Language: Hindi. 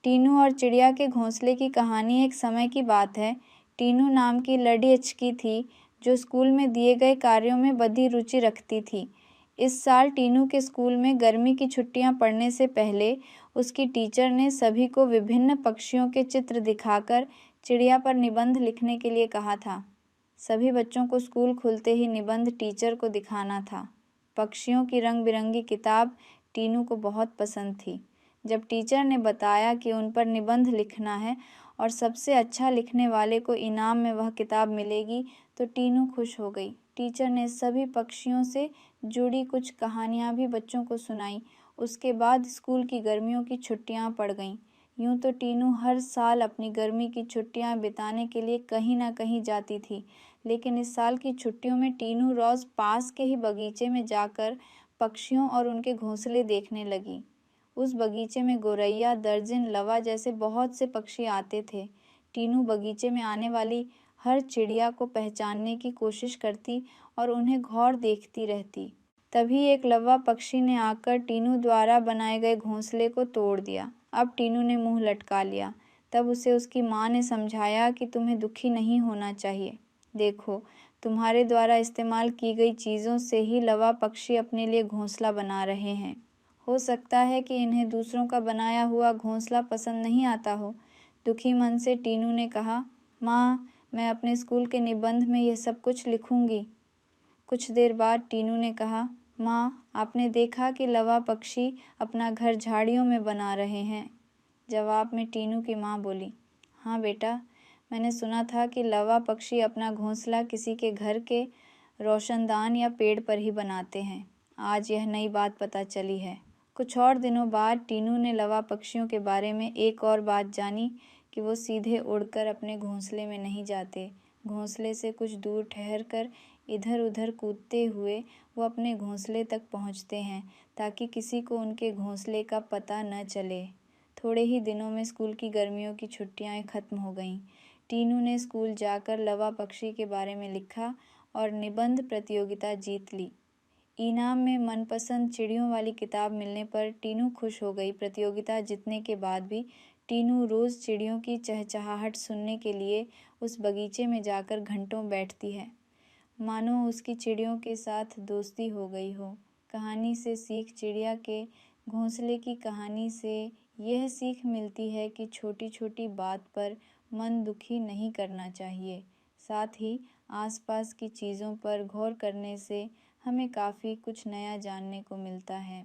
टीनू और चिड़िया के घोंसले की कहानी। एक समय की बात है। टीनू नाम की लड़ियचकी थी जो स्कूल में दिए गए कार्यों में बड़ी रुचि रखती थी। इस साल टीनू के स्कूल में गर्मी की छुट्टियां पड़ने से पहले उसकी टीचर ने सभी को विभिन्न पक्षियों के चित्र दिखाकर चिड़िया पर निबंध लिखने के लिए कहा था। सभी बच्चों को स्कूल खुलते ही निबंध टीचर को दिखाना था। पक्षियों की रंग बिरंगी किताब टीनू को बहुत पसंद थी। जब टीचर ने बताया कि उन पर निबंध लिखना है और सबसे अच्छा लिखने वाले को इनाम में वह किताब मिलेगी, तो टीनू खुश हो गई। टीचर ने सभी पक्षियों से जुड़ी कुछ कहानियाँ भी बच्चों को सुनाई। उसके बाद स्कूल की गर्मियों की छुट्टियाँ पड़ गईं। यूँ तो टीनू हर साल अपनी गर्मी की छुट्टियाँ बिताने के लिए कहीं ना कहीं जाती थी, लेकिन इस साल की छुट्टियों में टीनू रोज़ पास के ही बगीचे में जाकर पक्षियों और उनके घोंसले देखने लगी। उस बगीचे में गोरैया, दर्जन, लवा जैसे बहुत से पक्षी आते थे। टीनू बगीचे में आने वाली हर चिड़िया को पहचानने की कोशिश करती और उन्हें गौर देखती रहती। तभी एक लवा पक्षी ने आकर टीनू द्वारा बनाए गए घोंसले को तोड़ दिया। अब टीनू ने मुंह लटका लिया। तब उसे उसकी माँ ने समझाया कि तुम्हें दुखी नहीं होना चाहिए। देखो, तुम्हारे द्वारा इस्तेमाल की गई चीज़ों से ही लवा पक्षी अपने लिए घोंसला बना रहे हैं। हो सकता है कि इन्हें दूसरों का बनाया हुआ घोंसला पसंद नहीं आता हो। दुखी मन से टीनू ने कहा, माँ, मैं अपने स्कूल के निबंध में यह सब कुछ लिखूंगी। कुछ देर बाद टीनू ने कहा, माँ, आपने देखा कि लवा पक्षी अपना घर झाड़ियों में बना रहे हैं। जवाब में टीनू की माँ बोली, हाँ बेटा, मैंने सुना था कि लवा पक्षी अपना घोंसला किसी के घर के रोशनदान या पेड़ पर ही बनाते हैं। आज यह नई बात पता चली है। कुछ और दिनों बाद टीनू ने लवा पक्षियों के बारे में एक और बात जानी कि वो सीधे उड़कर अपने घोंसले में नहीं जाते। घोंसले से कुछ दूर ठहरकर इधर उधर कूदते हुए वो अपने घोंसले तक पहुंचते हैं, ताकि किसी को उनके घोंसले का पता न चले। थोड़े ही दिनों में स्कूल की गर्मियों की छुट्टियां खत्म हो गईं। टीनू ने स्कूल जाकर लवा पक्षी के बारे में लिखा और निबंध प्रतियोगिता जीत ली। इनाम में मनपसंद चिड़ियों वाली किताब मिलने पर टीनू खुश हो गई। प्रतियोगिता जीतने के बाद भी टीनू रोज़ चिड़ियों की चहचहाहट सुनने के लिए उस बगीचे में जाकर घंटों बैठती है, मानो उसकी चिड़ियों के साथ दोस्ती हो गई हो। कहानी से सीख। चिड़िया के घोंसले की कहानी से यह सीख मिलती है कि छोटी छोटी बात पर मन दुखी नहीं करना चाहिए। साथ ही आसपास की चीज़ों पर गौर करने से हमें काफ़ी कुछ नया जानने को मिलता है।